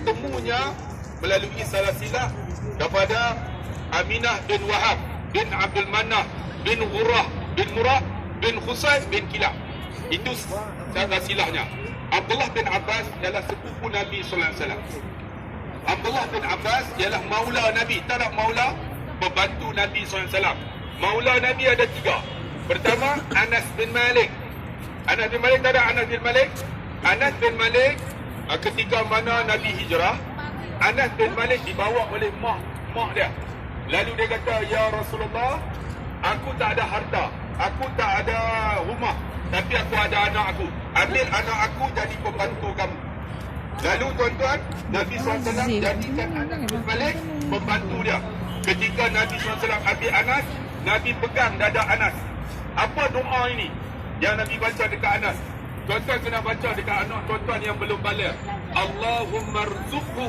bertemunya melalui salasilah daripada Aminah bin Wahab bin Abdul Manaf bin Ghurrah bin Murrah bin Khusay bin Kilab. Itu silsilahnya. Abdullah bin Abbas ialah sepupu Nabi sallallahu alaihi wasallam. Abdullah bin Abbas ialah maula Nabi. Tak ada maula, pembantu Nabi sallallahu alaihi wasallam. Maula Nabi ada 3. Pertama, Anas bin Malik. Anas bin Malik, tak ada Anas bin Malik. Anas bin Malik ketika mana Nabi hijrah, Anas bin Malik dibawa oleh mak dia. Lalu dia kata, "Ya Rasulullah, aku tak ada harta, aku tak ada rumah, tapi aku ada anak aku. Ambil anak aku jadi pembantu kamu." Lalu tuan-tuan, Nabi SAW jadikan Anas bin Malik pembantu dia. Ketika Nabi SAW ambil Anas, Nabi pegang dada Anas. Apa doa ini yang Nabi baca dekat Anas? Tuan-tuan kena baca dekat anak tuan-tuan yang belum baligh. Allahumma rzuqhu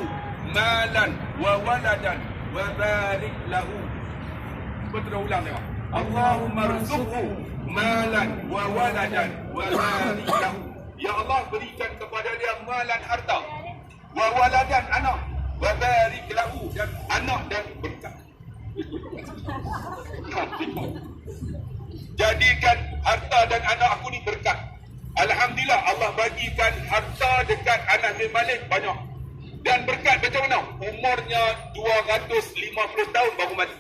malan wa waladan wa barik lahu. Betul ulang tengok. Allahumma rzuqhu malan wa waladan wa barik lahu. Ya Allah, berikan kepada dia malan harta, wa waladan anak, wa barik lahu, dan anak dan berkat. Jadikan harta dan anak aku ni berkat. Alhamdulillah, Allah bagikan harta dekat Anas bin Malik banyak. Dan berkat macam mana? Umurnya 250 tahun baru mati.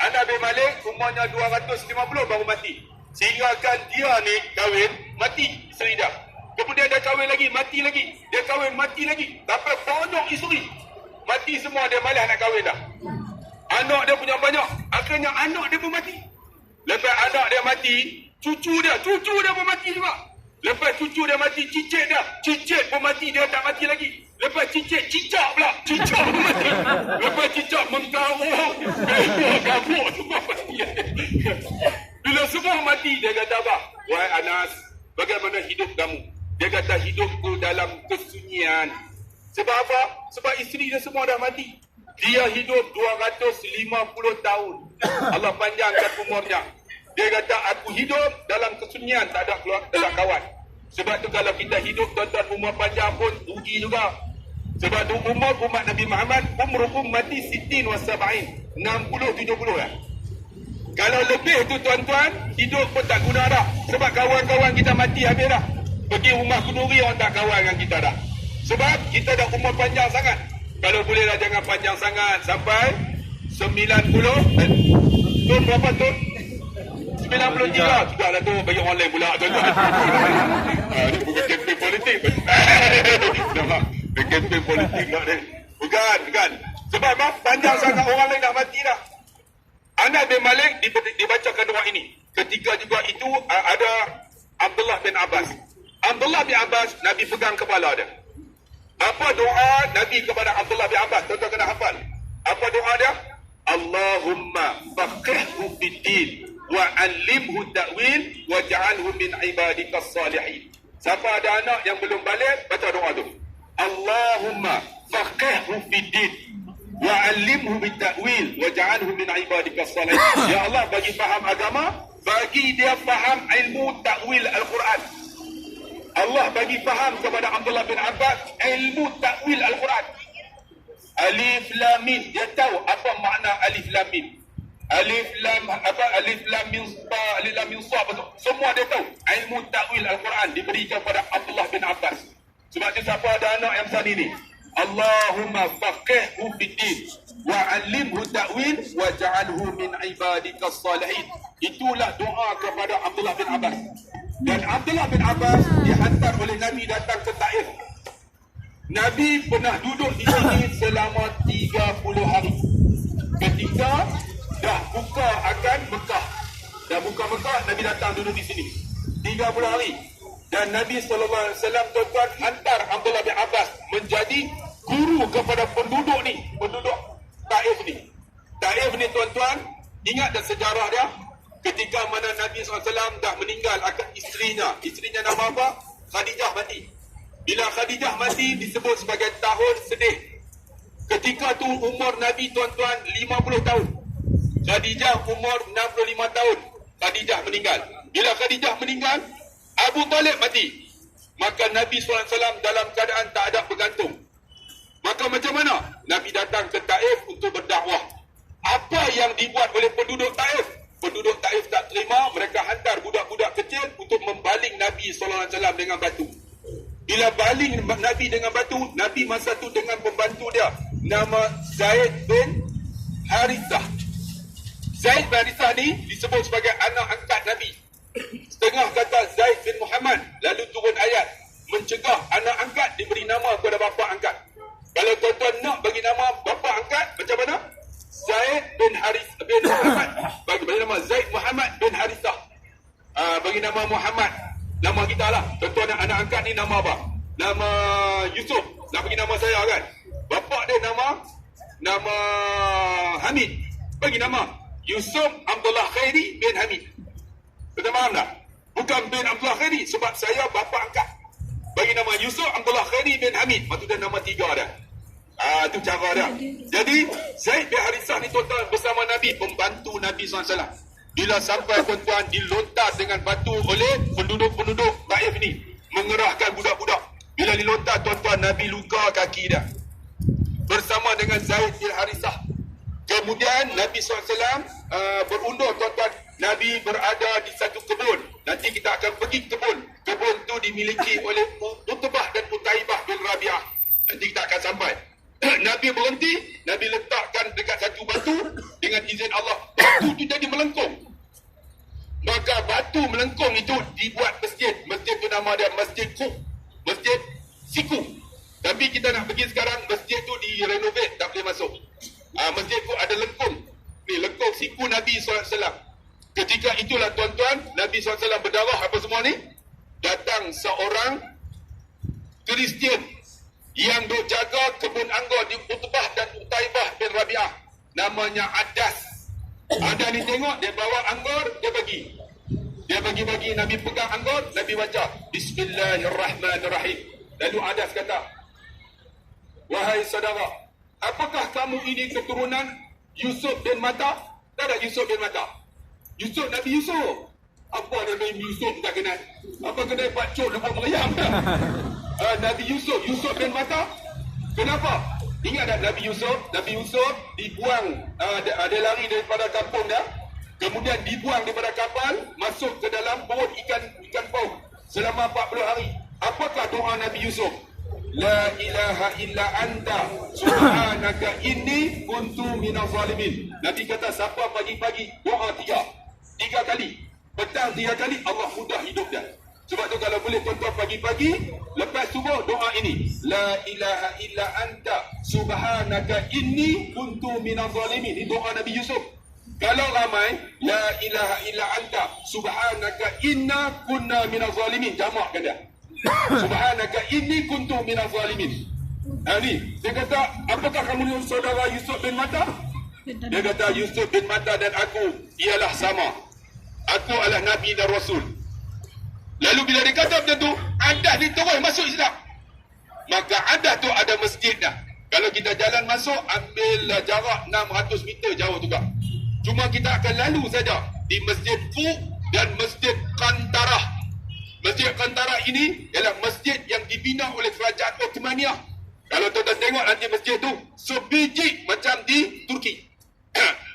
Anas bin Malik umurnya 250 baru mati. Sehingga kan dia ni kahwin, mati isteri dia. Kemudian dia kahwin lagi, mati lagi. Dia kahwin, mati lagi. Tapi banyak isteri. Mati semua, dia malas nak kahwin dah. Anak dia punya banyak. Akhirnya anak dia pun mati. Lepas anak dia mati, cucu dia pun mati juga. Lepas cucu dia mati, cicit pun mati, dia tak mati lagi. Lepas cicak pula, cicak pun mati. Lepas cicak mengkaruk, kabuk semua mati. Bila semua mati, dia kata apa? Wahai Anas, bagaimana hidup kamu? Dia kata, hidupku dalam kesunyian. Sebab apa? Sebab isteri dia semua dah mati. Dia hidup 250 tahun. Allah panjangkan umurnya. Dia kata, aku hidup dalam kesunyian, tak ada kawan. Sebab tu kalau kita hidup tuan-tuan umur panjang pun rugi juga. Sebab tu umur umat Nabi Muhammad, umrukum mati sitin wa sab'in, 60-70 lah. Kalau lebih tu tuan-tuan, hidup pun tak guna dah. Sebab kawan-kawan kita mati habis dah. Pergi rumah kenduri, orang tak kawan dengan kita dah. Sebab kita dah umur panjang sangat. Kalau bolehlah jangan panjang sangat. Sampai 90. Tun berapa Tun? 93. Sudahlah tu, bagi orang lain pula tuan-tuan. Ini bukan kempen politik. Kempen politik tak ni. Bukan. Sebab apa? Panjang sangat, orang lain dah mati dah. Anas bin Malik dibacakan doa ini. Ketika juga itu ada Abdullah bin Abbas. Abdullah bin Abbas, Nabi pegang kepala dia. Apa doa Nabi kepada Abdullah bin Abbas? Tuan-tuan kena hafal. Apa doa dia? Allahumma faqihhu fid-din wa 'allimhu ta'wil waj'alhu min ibadikas salihin. Siapa ada anak yang belum balik, baca doa tu. Allahumma faqihhu fid-din wa 'allimhu bit-ta'wil waj'alhu min ibadikas salihin. Ya Allah, bagi faham agama, bagi dia faham ilmu ta'wil Al-Quran. Allah bagi faham kepada Abdullah bin Abbas ilmu ta'wil Al-Quran. Alif Lam Mim, dia tahu apa makna Alif Lam Mim. Alif Lam Mim Sa, Alif Lam Mim Sa, semua dia tahu. Ilmu ta'wil Al-Quran diberikan kepada Abdullah bin Abbas. Sebab tu siapa ada anak yang macam ni, Allahumma faqihhu fid-din wa 'allimhu ta'wil waj'alhu min ibadikas salihin. Itulah doa kepada Abdullah bin Abbas. Dan Abdullah bin Abbas dihantar oleh Nabi datang ke Taif. Nabi pernah duduk di sini selama 30 hari. Ketika dah buka akan Mekah, dah buka Mekah, Nabi datang duduk di sini 30 hari. Dan Nabi SAW tuan-tuan hantar Abdullah bin Abbas menjadi guru kepada penduduk ni, penduduk Taif ni. Taif ni tuan-tuan, ingat tak sejarah dia? Ketika mana Nabi SAW dah meninggal akan isterinya nama apa? Khadijah mati. Bila Khadijah mati disebut sebagai tahun sedih. Ketika tu umur Nabi tuan-tuan 50 tahun. Khadijah umur 65 tahun. Khadijah meninggal. Bila Khadijah meninggal, Abu Talib mati. Maka Nabi SAW dalam keadaan tak ada bergantung. Nabi dengan batu. Nabi masa tu dengan pembantu dia, nama Zaid bin Harithah. Zaid bin Harithah ni disebut sebagai anak angkat Nabi. Setengah kata Zaid bin Muhammad, lalu turun ayat mencegah anak angkat diberi nama kepada bapa angkat. Kalau tuan-tuan nak bagi nama bapa angkat, macam mana? Zaid bin Harith bin Muhammad. Bagi nama Zaid Muhammad bin Harithah. Bagi nama Muhammad. Nama kita lah. Tuan-tuan anak angkat ni nama apa? Nama Yusuf. Nak bagi nama saya kan? Bapa dia nama Hamid. Bagi nama Yusuf Abdullah Khairi bin Hamid. Tuan faham tak? Bukan bin Abdullah Khairi, sebab saya bapa angkat. Bagi nama Yusuf Abdullah Khairi bin Hamid. Maksudnya nama tiga dah. Itu cara dia. Jadi Zaid bin Harithah ni tuan-tuan bersama Nabi, pembantu Nabi SAW. Bila sampai tuan-tuan dilontar dengan batu oleh penduduk-penduduk Taif ni, mengerahkan budak-budak. Bila dilontar tuan-tuan, Nabi luka kaki dia bersama dengan Zaid bin Harithah. Kemudian Nabi SAW berundur tuan-tuan. Nabi berada di satu kebun. Nanti kita akan pergi kebun. Kebun tu dimiliki oleh Utbah dan Utaibah bin Rabi'ah. Nanti kita akan sampai. Nabi berhenti. Nabi letakkan dekat satu batu. Dengan izin Allah, batu tu jadi melengkung. Maka batu melengkung itu dibuat masjid. Masjid tu nama dia Masjid Ku, Masjid Siku. Tapi kita nak pergi sekarang, masjid tu direnovate, tak boleh masuk. Masjid Ku ada lengkung. Ni lengkung siku Nabi SAW. Ketika itulah tuan-tuan, Nabi SAW berdarah apa semua ni. Datang seorang Kristian yang duk jaga kebun anggur di Utbah dan Utaibah bin Rabi'ah. Namanya Adas. Ada ni tengok, dia bawa anggur, dia bagi. Dia bagi-bagi, Nabi pegang anggur, Nabi baca Bismillahirrahmanirrahim. Lalu Adas kata, wahai saudara, apakah kamu ini keturunan Yusuf bin Matta? Tak ada Yusuf bin Matta. Yusuf, Nabi Yusuf. Apa Nabi Yusuf tak kenal? Apa kedai pakcik lepas meriam? Nabi Yusuf, Yusuf bin Matta. Kenapa? Ingat tak Nabi Yusuf? Nabi Yusuf dibuang, dia lari daripada kampung dia. Kemudian dibuang daripada kapal, masuk ke dalam perut ikan paus selama 40 hari. Apakah doa Nabi Yusuf? La ilaha illa anta subhanaka inni kuntu minaz zalimin. Nabi kata siapa pagi-pagi doa 3 kali, petang 3 kali, Allah mudah hidup dia. Sebab tu kalau boleh tuan-tuan pagi-pagi lepas subuh doa ini, la ilaha illa anta subhanaka inni kuntu minaz zalimin. Ini doa Nabi Yusuf. Kalau ramai, la ilaha illa anta subhanaka inna kunna minaz zalimin. Jamakkan dia. Subhanaka inni kuntu minaz zalimin. Ni, dia kata, apakah kamu ni saudara Yusuf bin Matta? Dia kata, Yusuf bin Matta dan aku ialah sama. Aku adalah Nabi dan Rasul. Lalu bila dia kata macam tu, Adas ni terus masuk Islam. Maka Adas tu ada masjid dah. Kalau kita jalan masuk, ambil jarak 600 meter jauh juga. Cuma kita akan lalu saja di Masjid Ku dan Masjid Kantarah. Masjid Kantarah ini ialah masjid yang dibina oleh kerajaan Ottomaniyah. Kalau tuan-tuan tengok nanti masjid tu sebiji macam di Turki.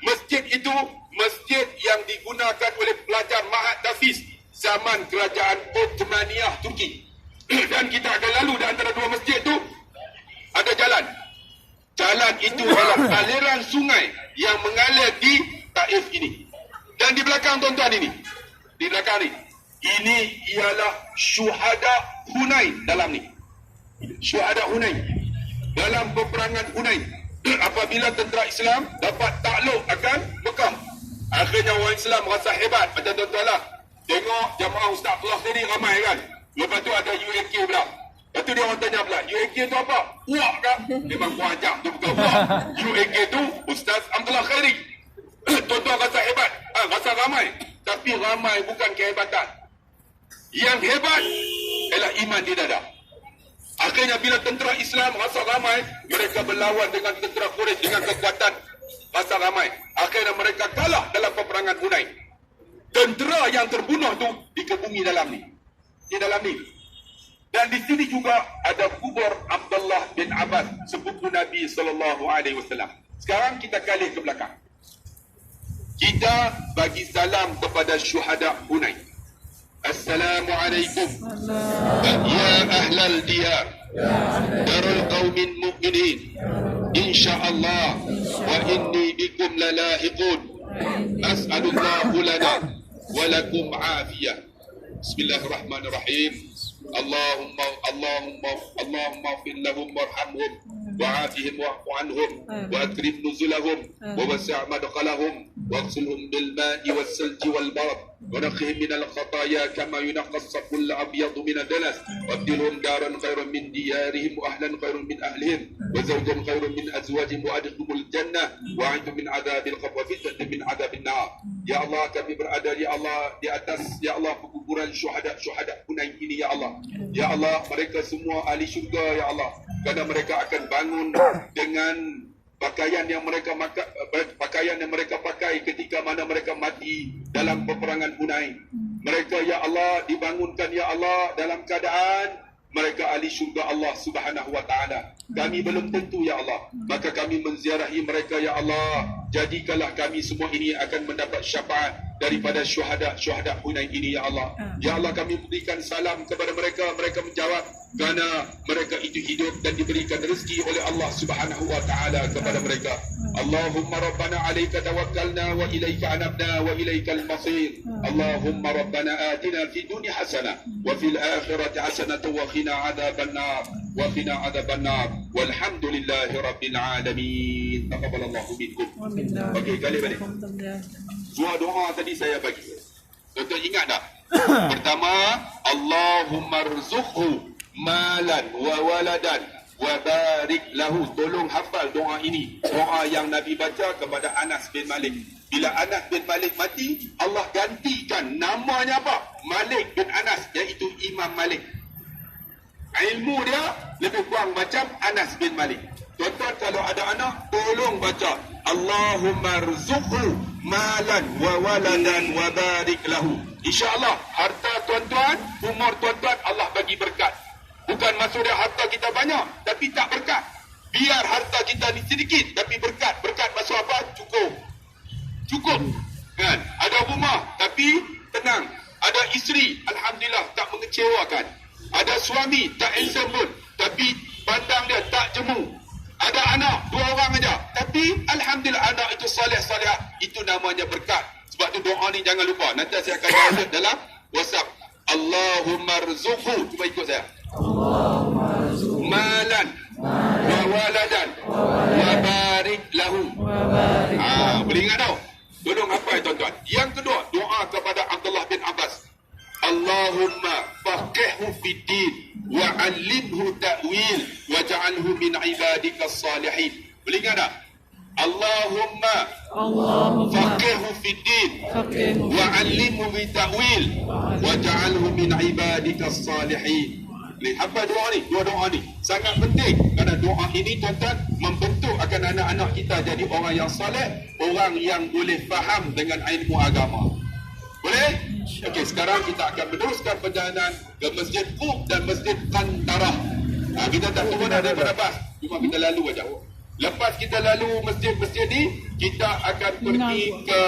Masjid itu masjid yang digunakan oleh pelajar Mahat Tafiz zaman kerajaan Ottomaniyah Turki. Dan kita akan lalu di antara dua masjid tu ada jalan. Jalan itu adalah aliran sungai yang mengalir di Taif ini. Dan di belakang tuan-tuan ini, di belakang ni, ini ialah syuhada Hunain dalam ni. Syuhada Hunain. Dalam peperangan Hunain, apabila tentera Islam dapat takluk akan Mekah, akhirnya orang Islam rasa hebat. Macam tuan-tuan lah, tengok jamaah Ustaz Abdullah tadi ramai kan. Lepas tu ada UAK pula. Lepas tu dia orang tanya pula, UAK tu apa? Puak kan? Memang puak ajak tu betul. UAK tu Ustaz Abdullah Khairi. Tuan-tuan rasa hebat, rasa ramai. Tapi ramai bukan kehebatan. Yang hebat ialah iman di dada. Akhirnya bila tentera Islam rasa ramai, mereka berlawan dengan tentera Quraisy dengan kekuatan rasa ramai. Akhirnya mereka kalah dalam peperangan Hunain. Tentera yang terbunuh tu dikebumi dalam ni. Di dalam ni. Dan di sini juga ada kubur Abdullah bin Abbas, sepupu Nabi SAW. Sekarang kita kali ke belakang. Kita bagi salam kepada syuhada Hunain. Assalamualaikum ya ahlal diyar darul qaumin mu'minin insyaallah wa inni bikum lalahiqun as'alullahu lana wa lakum afiyah. Bismillahirrahmanirrahim. Allahumma ighfir lahum warhamhum wa'afihim wa'fu anhum wa akrim nuzulahum wa wasi' madkhalahum واغسلهم بالماء والثلج والبرد ونقهم من الخطايا كما ينقى الصف الابيض من الدنس وابدلهم دارا خيرا من ديارهم واهلا خيرا من اهلهم وزوجا خيرا من ازواجهم وادخلهم الجنه واعذهم من عذاب القبر وفتنه من عذاب النار. Ya Allah, kami berada ya Allah di atas ya Allah penguburan syuhada Hunain ini ya Allah. Ya Allah, mereka semua ahli syurga ya Allah, kerana mereka akan bangun dengan pakaian yang mereka pakai ketika mana mereka mati dalam peperangan Hunain. Mereka ya Allah dibangunkan ya Allah dalam keadaan mereka ahli syurga Allah Subhanahu wa taala. Kami belum tentu ya Allah, maka kami menziarahi mereka ya Allah. Jadikanlah kami semua ini akan mendapat syafaat daripada syuhada Hunain ini ya Allah. Ya Allah, kami berikan salam kepada mereka, mereka menjawab kerana mereka itu hidup dan diberikan rezeki oleh Allah Subhanahu wa taala kepada mereka. Allahumma rabbana alayka tawakkalna wa ilayka anabna wa ilaykal masir. Allahumma rabbana atina fid dunya hasanah wa fil akhirati hasanah wa qina adzaban nar wa qina adzaban nar. Walhamdulillahi rabbil alamin. Taqabbalallahu minkum. Okey, kali balik. Dua doa tadi saya bagi. Tuan-tuan ingat tak? Pertama, Allahumma rzuqhu malan wa waladan wa barik lahu. Tolong hafal doa ini. Doa yang Nabi baca kepada Anas bin Malik. Bila Anas bin Malik mati, Allah gantikan namanya apa? Malik bin Anas, iaitu Imam Malik. Ilmu dia lebih kurang macam Anas bin Malik. Tuan-tuan kalau ada anak, tolong baca Allahumma rzuqhu malan wa waladan wa barik lahu. InsyaAllah harta tuan-tuan, umur tuan-tuan Allah bagi berkat. Bukan maksud dia harta kita banyak tapi tak berkat. Biar harta kita ni sedikit tapi berkat. Berkat maksud apa? Cukup kan? Ada rumah tapi tenang. Ada isteri, alhamdulillah, tak mengecewakan. Ada suami, tak handsome pun, tapi pandang dia tak jemu. Ada anak, 2 orang aja, tapi alhamdulillah anak itu saleh-saleh. Itu namanya berkat. Sebab tu doa ni jangan lupa. Nanti saya akan download dalam WhatsApp. Allahumma rzuqhu. Cuba ikut saya. Allahumma rzuqhu malan wa waladan wa barik lahu. Boleh ingat tau? Tolong hafal tuan-tuan. Yang kedua, doa kepada Abdullah bin Abbas. Allahumma faqihhu fid din wa 'allimhu ta'wil waj'alhu min 'ibadikas salihin. Boleh ingat tak? Allahumma faqihhu fid din wa 'allimhu ta'wil waj'alhu min 'ibadikas salihin. Apa doa ni? Dua doa ni sangat penting, kerana doa ini tuan-tuan membentuk akan anak-anak kita jadi orang yang soleh, orang yang boleh faham dengan ilmu agama. Boleh? Okey, sekarang kita akan meneruskan perjalanan ke Masjid Qub dan Masjid Qantarah. Kita tak turun daripada bas, cuma kita lalu aja. Lepas kita lalu masjid-masjid ni, kita akan pergi ke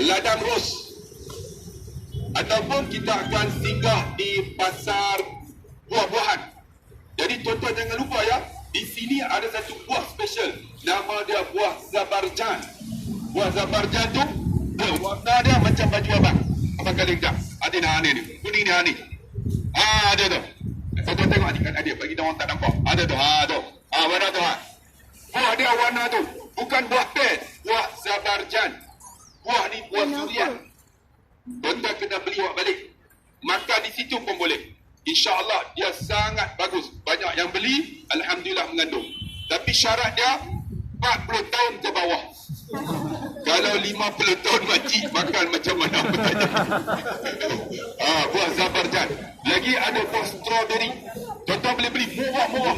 Ladang Rus. Ataupun kita akan singgah di pasar buah-buahan. Jadi tuan-tuan jangan lupa ya, di sini ada satu buah special. Nama dia buah Zabarjan. Buah Zabarjan tu warna dia macam baju abang. Abang kali tak? Ada ni ni. Kuning ni ni. Ada tu. Tuan-tuan tengok adik ada bagi dia orang tak nampak. Ada tu. Tu. Warna tu. Buah dia warna tu. Bukan buah pet, buah Zabarjan. Buah ni buah durian. Tuan-tuan kena beli awak balik. Makan di situ pun boleh. InsyaAllah dia sangat bagus. Banyak yang beli, alhamdulillah mengandung. Tapi syarat dia 40 tahun ke bawah. Kalau 50 tahun mati, makan macam mana pun saja. Buah Zabarjan. Lagi ada buah strawberry. Tuan-tuan boleh beli murah-murah.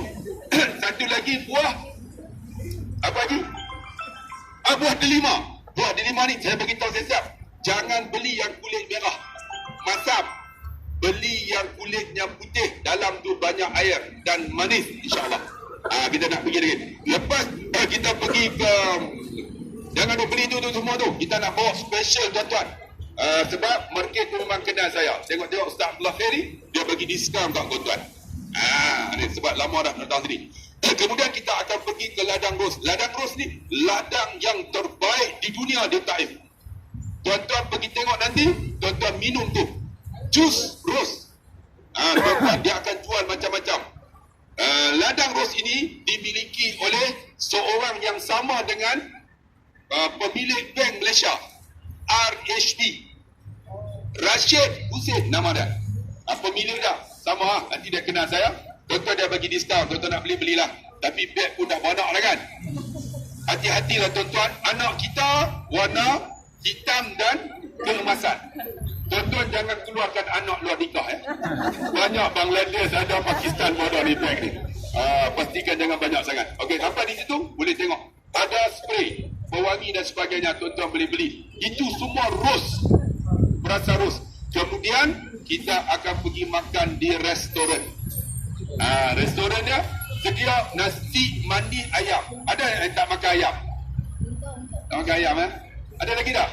Satu lagi buah apa lagi? Buah delima. Buah delima ni saya beritahu siap-siap. Jangan beli yang kulit merah masam. Beli yang kulitnya putih, dalam tu banyak air dan manis, insyaAllah. Kita nak pergi lagi. Lepas kita pergi ke, jangan beli tu semua tu. Kita nak bawa special tuan-tuan. Sebab market tu memang kenal saya. Tengok-tengok Ustaz Abdullah Ferry, dia bagi diskaun kat tuan-tuan. Ni sebab lama dah datang sini. Kemudian kita akan pergi ke Ladang Ros. Ladang Ros ni ladang yang terbaik di dunia di Taif. Tuan-tuan pergi tengok nanti, tuan-tuan minum tu jus ros. Tuan-tuan, dia akan jual macam-macam. Ladang Ros ini dimiliki oleh seorang yang sama dengan pemilik Bank Malaysia, RHB, Rashid Hussein nama dia. Pemilik dah sama, nanti dia kenal saya. Tuan-tuan dia bagi diskaun, tuan-tuan nak beli-belilah. Tapi beg pun dah banyak dah kan. Hati-hatilah tuan-tuan, anak kita warna hitam dan keemasan. Tuan-tuan jangan keluarkan anak luar nikah Banyak Bangladesh, ada Pakistan bodoh ni beg ni. Pastikan jangan banyak sangat. Okey, sampai di situ boleh tengok ada spray pewangi dan sebagainya, tuan-tuan boleh beli. Itu semua ros, berasa ros. Kemudian kita akan pergi makan di restoran. Restoran dia sedia nasi mandi ayam. Ada yang tak makan ayam? Tak makan ayam Ada lagi tak?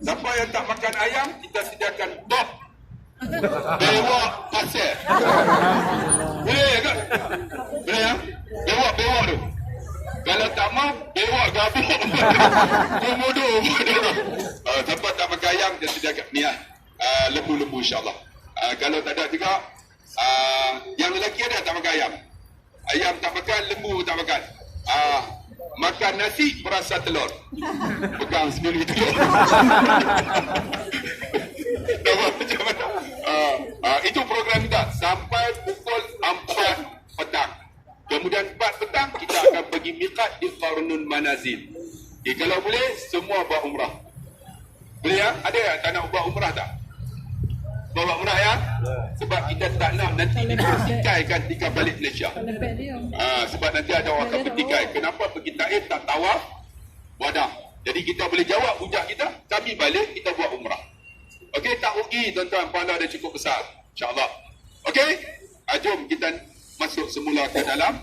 Siapa yang tak makan ayam, kita sediakan dog bewak pasir. Boleh ke? Boleh ya? Bewak tu. Kalau tak mau, bewak gabuk. Komodo. Siapa tak makan ayam, kita sediakan ni lembu-lembu insyaAllah. Kalau tak ada juga, yang lelaki ada tak makan ayam. Ayam tak makan, lembu tak makan. Makan nasi berasa telur. Pegang sekali telur. Macam mana? Itu program kita sampai pukul 4 petang. Kemudian 4 petang kita akan pergi miqat di Qarnun Manazil. Kalau boleh semua buat umrah. Boleh ya? Ada yang tak nak buat umrah tak? Buat umrah ya? Sebab kita tak nak nanti dipertikaikan ketika balik Malaysia. Sebab nanti ada orang akan pertikai. Kenapa pergi Taif tak tawaf wadah? Jadi kita boleh jawab hujah kita, kami balik kita buat umrah. Okey, tak rugi tuan-tuan, pahala dia cukup besar. InsyaAllah. Okey? Jom kita masuk semula ke dalam